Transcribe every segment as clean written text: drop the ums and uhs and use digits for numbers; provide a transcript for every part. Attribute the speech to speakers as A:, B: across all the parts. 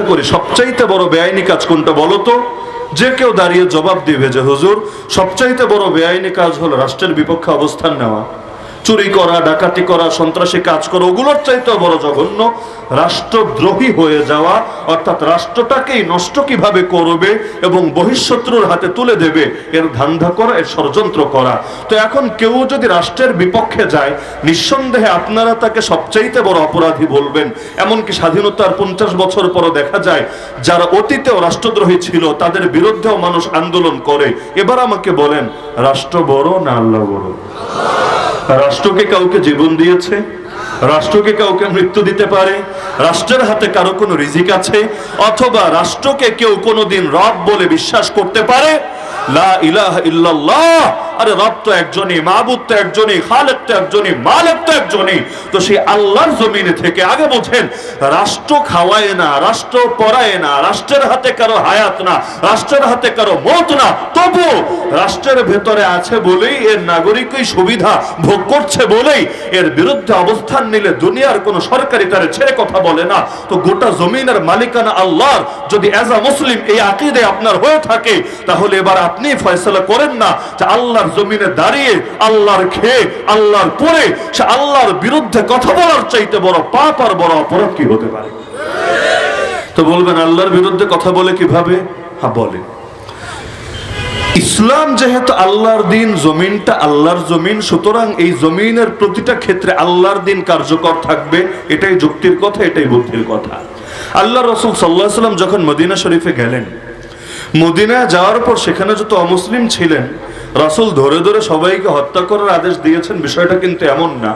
A: করি সবচাইতে বড় বেআইনি কাজ কোনটা বলো তো? যে কেউ দাঁড়িয়ে জবাব দিবে যে হুজুর সবচাইতে বড় বেআইনি কাজ হলো রাষ্ট্রের বিপক্ষে অবস্থান নেওয়া, চুরি করা, ডাকাতি করা, সন্ত্রাসী কাজ করা, ওগুলোর চাইতেও বড় জঘন্য রাষ্ট্রদ্রোহী হয়ে যাওয়া, অর্থাৎ রাষ্ট্রটাকেই নষ্ট কিভাবে করবে এবং বহিঃশত্রুর হাতে তুলে দেবে এর ধান্দা করা, এর ষড়যন্ত্র করা। তো এখন কেউ যদি রাষ্ট্রের বিপক্ষে যায়, নিঃসন্দেহে আপনারা তাকে সবচাইতে বড় অপরাধী বলবেন। এমনকি স্বাধীনতার 50 বছর পরও দেখা যায় যারা অতীতেও রাষ্ট্রদ্রোহী ছিল তাদের বিরুদ্ধেও মানুষ আন্দোলন করে। এবার আমাকে বলেন, রাষ্ট্র বড় না আল্লাহ বড়? রাষ্ট্রকে কাউকে জীবন দিয়েছে? রাষ্ট্রকে কাউকে মৃত্যু দিতে পারে? রাষ্ট্রের হাতে কারো কোনো রিজিক আছে? অথবা রাষ্ট্রকে কেউ কোনোদিন রব বলে বিশ্বাস করতে পারে? লা ইলাহা ইল্লাল্লাহ, আরে রব তো একজনই, মাবুদ তো একজনই, খালেক তো একজনই, মালিক তো একজনই। তো সেই আল্লাহর জমিনে থেকে আগে বোঝেন, রাষ্ট্র খাওয়ায় না, রাষ্ট্র পড়ায় না, রাষ্ট্রের হাতে কারো হায়াত না, রাষ্ট্রের হাতে কারো মত না, তবু রাষ্ট্রের ভেতরে আছে বলেই, এর নাগরিকই সুবিধা ভোগ করছে বলেই এর বিরুদ্ধে অবস্থান নিলে দুনিয়ার কোন সরকারি তারে ছেড়ে কথা বলে না। তো গোটা জমিনের মালিকানা আল্লাহর যদি এজ আ মুসলিম এই আকীদা আপনার হয়ে থাকে, তাহলে এবার আপনি ফয়সালা করেন না যে আল্লাহর জমিনে দাঁড়িয়ে, আল্লাহর খেয়ে, আল্লাহর পরে সে আল্লাহর বিরুদ্ধে কথা বলার চাইতে বড় পাপ আর বড় অপরাধ কি হতে পারে? তো বলবেন আল্লাহর বিরুদ্ধে কথা বলে কিভাবে? হ্যাঁ বলে, ইসলাম যেহেতু আল্লাহর দিন, জমিনটা আল্লাহর জমিন, সুতরাং এই জমিনের প্রতিটা ক্ষেত্রে আল্লাহর দিন কার্যকর থাকবে। এটাই যুক্তির কথা, এটাই বুদ্ধির কথা। আল্লাহ রাসূল সাল্লাল্লাহু আলাইহি ওয়াসাল্লাম যখন মদিনা শরীফে গেলেন, মদিনা যাওয়ার পর সেখানে যত অমুসলিম ছিলেন রাসূল ধরে ধরে সবাইকে হত্যা করার আদেশ দিয়েছেন। বিষয়টা কিন্তু এমন না।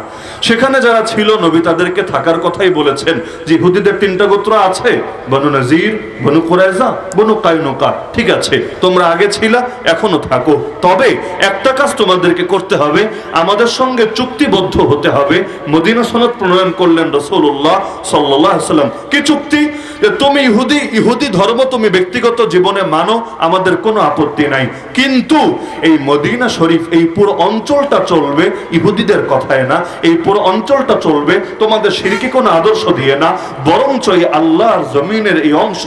A: সেখানে যারা ছিল নবী তাদেরকে থাকার কথাই বলেছেন। যে ইহুদিদের 3টা গোত্র আছে, বনু নজির, বনু কুরাইজা, বনু কায়নুকা, ঠিক আছে তোমরা আগে ছিলা, এখনো থাকো, তবে একটা কাজ তোমাদেরকে করতে হবে, আমাদের সঙ্গে চুক্তিবদ্ধ হতে হবে। মদিনা সনদ প্রণয়ন করলেন রাসূলুল্লাহ সাল্লাল্লাহু আলাইহি ওয়াসাল্লাম। কি চুক্তি? যে তুমি ইহুদি ধর্ম তুমি ব্যক্তিগত জীবনে মানো, আমাদের কোনো আপত্তি নাই, কিন্তু এই মদিনা শরীফ, এই পুরো অঞ্চলটা চলবে ইহুদিদের কথায় না, এই পুরো অঞ্চলটা চলবে তোমাদের শিরকি কোনো আদর্শ দিয়ে না, বরঞ্চ এই আল্লাহর জমিনের এই অংশ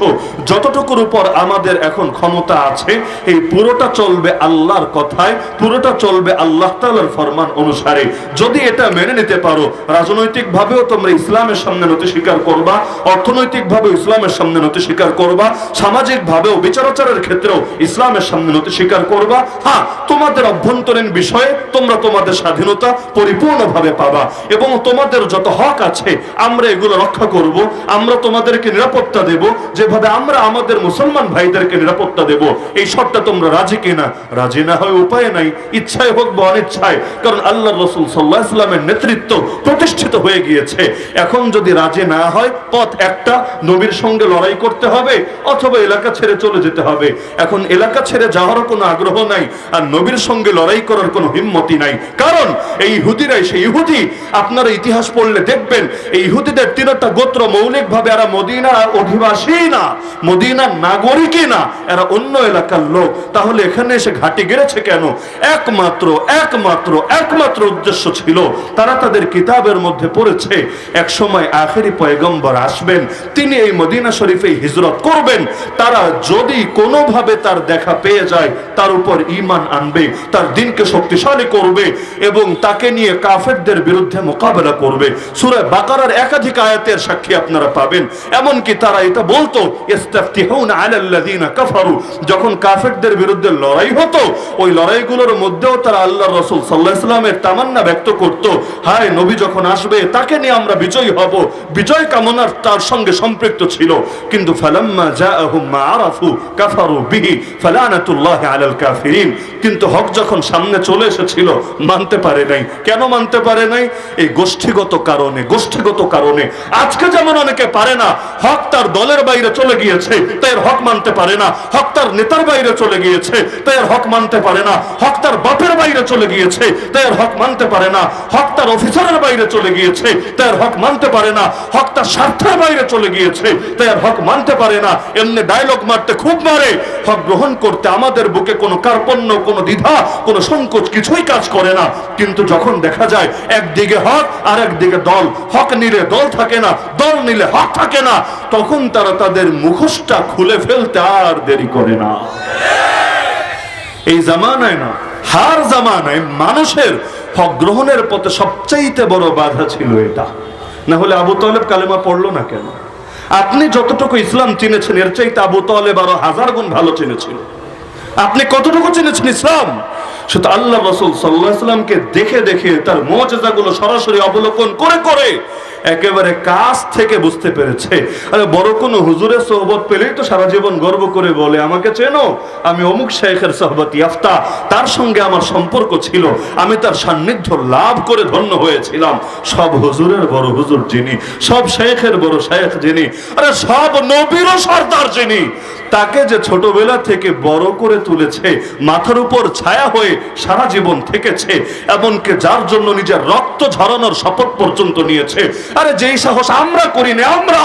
A: যতটুকুর উপর আমাদের এখন ক্ষমতা আছে, এই পুরোটা চলবে আল্লাহর কথায়, পুরোটা চলবে আল্লাহ তাআলার ফরমান অনুসারে। যদি এটা মেনে নিতে পারো, রাজনৈতিক ভাবেও তোমরা ইসলামের সামনে নতি স্বীকার করবা, অর্থনৈতিক ভাবে ইসলামের সামনে নতি স্বীকার করবা, সামাজিক ভাবেও বিচারাচারের ক্ষেত্রেও ইসলামের সামনে নতি স্বীকার করবা। হ্যাঁ, তোমাদের অভ্যন্তরীণ বিষয়ে তোমরা তোমাদের স্বাধীনতা পরিপূর্ণভাবে পাবা এবং তোমাদের যত হক আছে আমরা এগুলো রক্ষা করব। আমরা তোমাদেরকে নিরাপত্তা দেব যেভাবে আমরা আমাদের মুসলমান ভাইদেরকে নিরাপত্তা দেব। এই শর্তটা তোমরা রাজি কিনা? রাজি না হয় উপায় নাই, ইচ্ছায় হোক বা অনিচ্ছায়, কারণ আল্লাহর রাসূল সাল্লাল্লাহু আলাইহি ওয়াসাল্লামের নেতৃত্ব প্রতিষ্ঠিত হয়ে গিয়েছে। এখন যদি রাজি না হয়, পথ একটা, নবীর সঙ্গে লড়াই করতে হবে অথবা এলাকা ছেড়ে চলে যেতে হবে। এখন এলাকা ছেড়ে যাওয়ার কোনো আগ্রহ নাই, আর নবীর সঙ্গে লড়াই করার কোনো হিম্মতি নাই, কারণ এই ইহুদিরাই সেই ইহুদি। আপনারা ইতিহাস পড়লে দেখবেন এই ইহুদিদের 3টা গোত্র মৌলিকভাবে এরা মদিনার অধিবাসী না, মদিনার নাগরিকই না, এরা অন্য এলাকার লোক। তাহলে এখানে এসে ঘাঁটি গেড়েছে কেন? একমাত্র উদ্দেশ্য ছিল, তারা তাদের কিতাবের মধ্যে পড়েছে এক সময় আখেরি পয়গম্বর আসবেন, তিনি এই মদিনা শরীফে হিজরত করবেন। তারা যদি কোনোভাবে তার দেখা পেয়ে যায়, তার উপর ঈমান আনবে, তার দ্বীনকে শক্তিশালী করবে এবং তাকে নিয়ে কাফেরদের বিরুদ্ধে মোকাবেলা করবে। সূরা বাকারার একাধিক আয়াতের সাক্ষী আপনারা পাবেন। এমনকি তারা এটা বলতো, ইস্তাফতিহুনা আলাল্লাযিনা কাফারু, যখন কাফেরদের বিরুদ্ধে লড়াই হতো, ওই লড়াইগুলোর মধ্যেও তারা আল্লাহর রাসূল সাল্লাল্লাহু আলাইহি ওয়াসাল্লামের তামান্না ব্যক্ত করত, হায় নবী যখন আসবে তাকে নিয়ে আমরা বিজয়ী হব, বিজয় কামনার তার সঙ্গে সম্পৃক্ত ছিল। কিন্তু ফালাম্মা জাআহুম মা আরাফু কাফারু বিহি ফালানাতুল্লাহি আলাল কাফিরিন, কিন্তু হক যখন সামনে চলে এসেছিল মানতে পারে নাই। কেন মানতে পারে নাই? এই গোষ্ঠীগত কারণে। আজকে যেমন অনেকে পারে না, হক তার দলের বাইরে চলে গিয়েছে তাই এর হক মানতে পারে না, হক তার নেতার বাইরে চলে গিয়েছে তাই এর হক মানতে পারে না, হক তার বাপের বাইরে চলে গিয়েছে তাই এর হক মানতে পারে না, হক তার অফিসারের বাইরে চলে গিয়েছে তাই এর হক মানতে পারে না, হক তার স্বার্থের বাইরে চলে গিয়েছে তাই এর হক মানতে পারে না। এমনি ডায়লগ মারতে খুব মারে, হক গ্রহণ করতে আমাদের বুকে কোনো কার্পণ্য, কোনো দ্বিধা, কোনো সংকোচ কিছুই কাজ করে না। কিন্তু যখন দেখা যায় একদিকে হক আর একদিকে দল, হক নিলে দল থাকে না, দল নিলে হক থাকে না, তখন তারা তাদের মুখোশটা খুলে ফেলতে আর দেরি করে না। এই জামানায় না, হার জামানায় মানুষের হক গ্রহণের পথে সবচাইতে বড় বাধা ছিল এটা। না হলে আবু তালেব কালেমা পড়লো না কেন? আপনি যতটুকু ইসলাম চিনেছেন এর চাইতে আবু তালেব আরো 1000 গুণ ভালো চিনেছিল। আপনি কতটুকু চিনেছেন ইসলাম? সেটা আল্লাহ রাসূল সাল্লাল্লাহু আলাইহি ওয়াসাল্লামকে দেখে দেখে, তার মুজিজাগুলো সরাসরি অবলোকন করে করে একেবারে কাছ থেকে বুঝতে পেরেছে। আরে বড় কোনো হুজুরের সোহবত পেলেই তো সারা জীবন গর্ব করে বলে, আমাকে চেনো, আমি অমুক শেখের সোহবত ইয়াফতা, তার সঙ্গে আমার সম্পর্ক ছিল, আমি তার সান্নিধ্য লাভ করে ধন্য হয়েছিলাম। সব হুজুরের বড় হুজুর যিনি, সব শেখের বড় শেখ যিনি, আরে সব নবীরও সর্দার যিনি, তাকে যে ছোটবেলা থেকে বড় করে তুলেছে, মাথার উপর ছায়া হয়ে সারা জীবন থেকেছে, এমনকি যার জন্য নিজের রক্ত ঝরানোর শপথ পর্যন্ত নিয়েছে, আরে যেই সাহস আমরা করি না। আমরা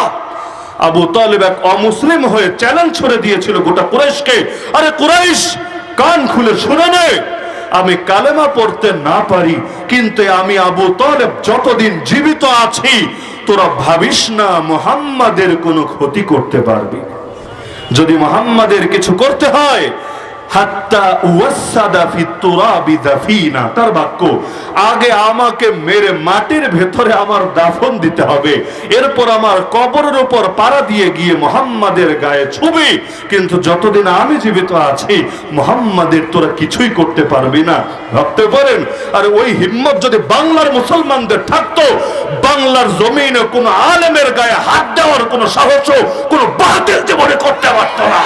A: আবু তালেব এক অমুসলিম হয়ে চ্যালেঞ্জ ছড়ে দিয়েছিল গোটা কুরাইশকে, আরে কুরাইশ কান খুলে শুনে নে, আমি কালেমা পড়তে না পারি, কিন্তু আমি আবু তালেব যতদিন জীবিত আছি তোরা ভাবিস না মুহাম্মাদের কোনো ক্ষতি করতে পারবি। যদি মুহাম্মাদের কিছু করতে হয়, হাত্তা ওয়াসাদা ফি তুরাবি দাফিনা, তার বাক্য, আগে আমাকে মেরে মাটির ভেতরে আমার দাফন দিতে হবে, এরপর আমার কবরের উপর পাড়া দিয়ে গিয়ে মুহাম্মাদের গায়ে ছুবি, কিন্তু যতদিন আমি জীবিত আছি মুহাম্মাদের তোরা কিছুই করতে পারবি না। ভাবতে পারেন, আর ওই হিম্মত যদি বাংলার মুসলমানদের থাকতো, বাংলার জমিনে কোনো আলেমের গায়ে হাত দেওয়ার কোনো সাহসও কোনো বাতিল জীবনে করতে পারতো না।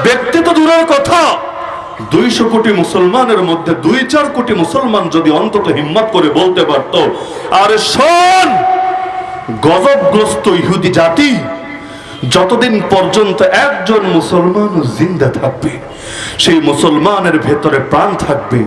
A: ব্যক্তি তো দূরের কথা, 200 কোটি মুসলমানের মধ্যে 2-4 কোটি মুসলমান যদি অন্তত হিম্মত করে বলতে পারত, আরে শোন গজবগ্রস্ত ইহুদি জাতি, যতদিন পর্যন্ত একজন মুসলমান জিন্দা থাকবে, সেই মুসলমানের ভেতরে প্রাণ থাকবে,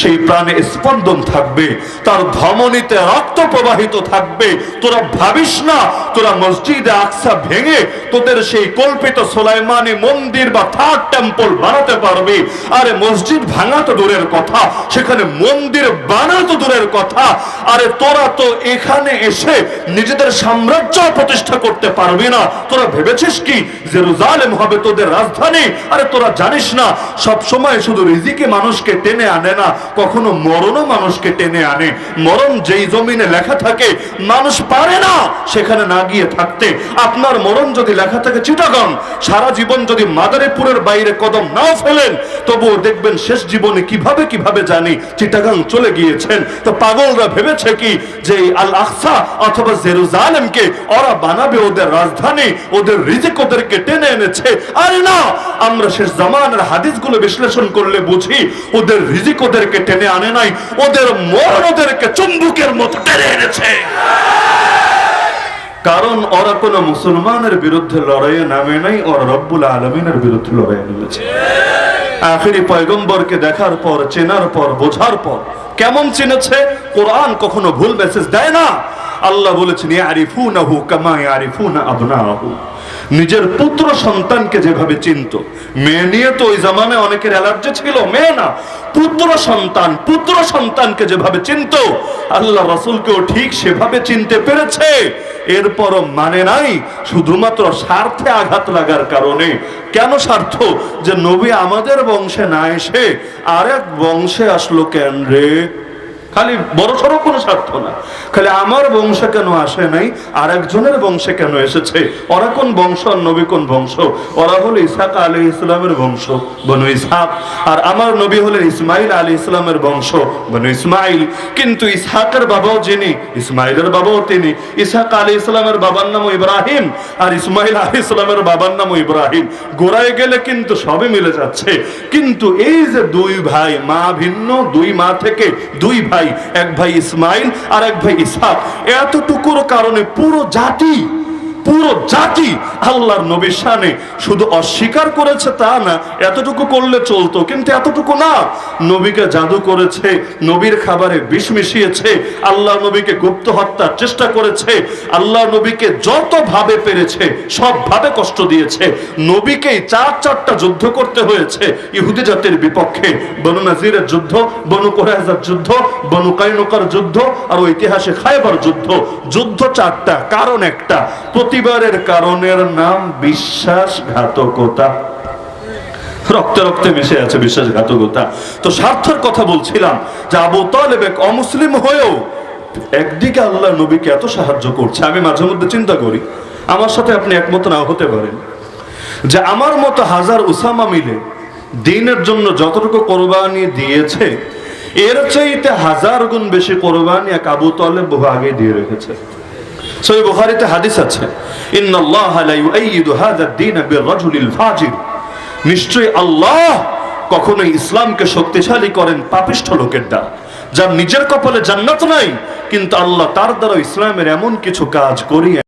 A: সেই প্রাণে স্পন্দন থাকবে, তার ধমনীতে রক্ত প্রবাহিত থাকবে, তোরা ভাবিস না তোরা মসজিদে আকসা ভেঙে তোদের সেই কল্পিত সুলাইমানি মন্দির বা থার্ড টেম্পল বানাতে পারবে। আরে মসজিদ ভাঙা তো দূরের কথা, সেখানে মন্দির বানানো তো দূরের কথা, আরে তোরা তো এখানে এসে নিজেদের সাম্রাজ্য প্রতিষ্ঠা করতে পারবি না। তোরা ভেবেছিস কি জেরুজালেম হবে তোদের রাজধানী? আরে তোরা জানিস না সব সময় শুধু রিজিকে মানুষকে টেনে আনে না, কখনো মরণও মানুষকে টেনে আনে। মরণ যেই জমিনে লেখা থাকে মানুষ পারে না সেখানে না গিয়ে থাকতে। আপনার মরণ যদি লেখা থাকে চিটাগাং, সারা জীবন যদি মাদারীপুরের বাইরে কদম নাও ফেলেন, তবুও দেখবেন শেষ জীবনে কিভাবে কিভাবে জানি চিটাগাং চলে গিয়েছেন। তো পাগলরা ভেবেছে কি যে আল আকসা অথবা জেরুজালেমকে ওরা বানাবে ওদের রাজধানী, ওদের রিজিক ওদেরকে টেনে এনেছে? আরে না, আমরা শেষ জামানার হাদিসগুলো বিশ্লেষণ করলে বুঝি ওদের রিজিক ওদেরকে টেনে আনে নাই, ওদের মরণ ওদেরকে চুম্বকের মতো টেনে এনেছে। কারণ ওরা কোন মুসলমানের বিরুদ্ধে লড়াইয়ে নামে নাই, ওরা রব্বুল আলামিনের বিরুদ্ধে লড়াইয়ে নেমেছে। আখিরি পয়গম্বরকে দেখার পর, চেনার পর, বোঝার পর কেমন চিনেছে? কোরআন কখনো ভুল মেসেজ দেয় না। আল্লাহ বলেছেন ইয়ারিফুনাহু কামা ইয়ারিফুনা আবনাহু, নিজের পুত্র সন্তানকে যেভাবে চিনত। মেয়ে নিয়ে তো ওই জামানায় অনেকের অ্যালার্জি ছিল, মেয়ে না, পুত্র সন্তানকে যেভাবে চিনত আল্লাহ রাসূলকেও ঠিক সেভাবে চিনতে পেরেছে। এরপরও মানে নাই, শুধুমাত্র স্বার্থে আঘাত লাগার কারণে। কেন স্বার্থ? যে নবী আমাদের বংশে না এসে আরেক বংশে আসলো কেন রে? খালি বড় সড়ো কোনো স্বার্থ না, খালি আমার বংশে কেন আসে নাই, আর একজনের বংশে কেন এসেছে? ওরা কোন বংশ আর নবী কোন বংশ? ওরা হলো ইসহাক আলাইহিস সালামের বংশ, বনু ইসহাক, আর আমার নবী হলেন ইসমাইল আলাইহিস সালামের বংশ, বনু ইসমাইল। কিন্তু ইসহাকের বাবাও যিনি, ইসমাইলের বাবাও তিনি। ইসহাক আলাইহিস সালামের বাবার নামও ইব্রাহিম, আর ইসমাইল আলাইহিস সালামের বাবার নামও ইব্রাহিম। গোড়ায় গেলে কিন্তু সবই মিলে যাচ্ছে। কিন্তু এই যে দুই ভাই, মা ভিন্ন, দুই মা থেকে দুই ভাই, এক ভাই ইসমাইল আর এক ভাই ইসহাক, এতটুকুর কারণে পুরো জাতি পুরো জাতি আল্লাহর নবীর শানে শুধু অস্বীকার করেছে তা না, এতটুকু করলে চলতো, কিন্তু এতটুকু না, নবীকে জাদু করেছে, নবীর খাবারে বিষ মিশিয়েছে, আল্লাহ নবীকে গুপ্ত হত্যার চেষ্টা করেছে, আল্লাহ নবীকে যত ভাবে পেরেছে সব ভাবে কষ্ট দিয়েছে। নবীকেই চারটা যুদ্ধ করতে হয়েছে ইহুদি জাতির বিপক্ষে, বনু নাজিরের যুদ্ধ, বনু কুরাইজার যুদ্ধ, বনু কাইনুকার যুদ্ধ, আর ঐতিহাসিক খায়বার যুদ্ধ। যুদ্ধ চারটা, কারণ একটা, প্রতিবারের কারণের নাম বিশ্বাসঘাতকতা। রক্তে রক্তে মিশে আছে বিশ্বাসঘাতকতা। তো স্বার্থের কথা বলছিলাম যে আবু তালেব এক অমুসলিম হয়েও একদিকে আল্লাহ নবীকে এত সাহায্য করছে। আমি মাঝে মধ্যে চিন্তা করি, আমার সাথে আপনি একমত নাও হতে পারেন, যে আমার মতো হাজার উসামা মিলে দ্বীনের জন্য যতটুকু কোরবানি দিয়েছে, এর চাইতে হাজার গুণ বেশি কোরবানি এক আবু তালেব বহু আগে দিয়ে রেখেছে। সহিহ বুখারীতে হাদিস আছে, ইন্নাল্লাহা লা ইউআইয়িদু হাযা দ্বীন বির-রাজুলিল ফাজির, নিশ্চয়ই আল্লাহ কখনোই ইসলামকে শক্তিশালী করেন পাপিষ্ঠ লোকের দ্বারা, যার নিজের কপালে জান্নাত নাই, কিন্তু আল্লাহ তার দ্বারা ইসলামের এমন কিছু কাজ করিয়ে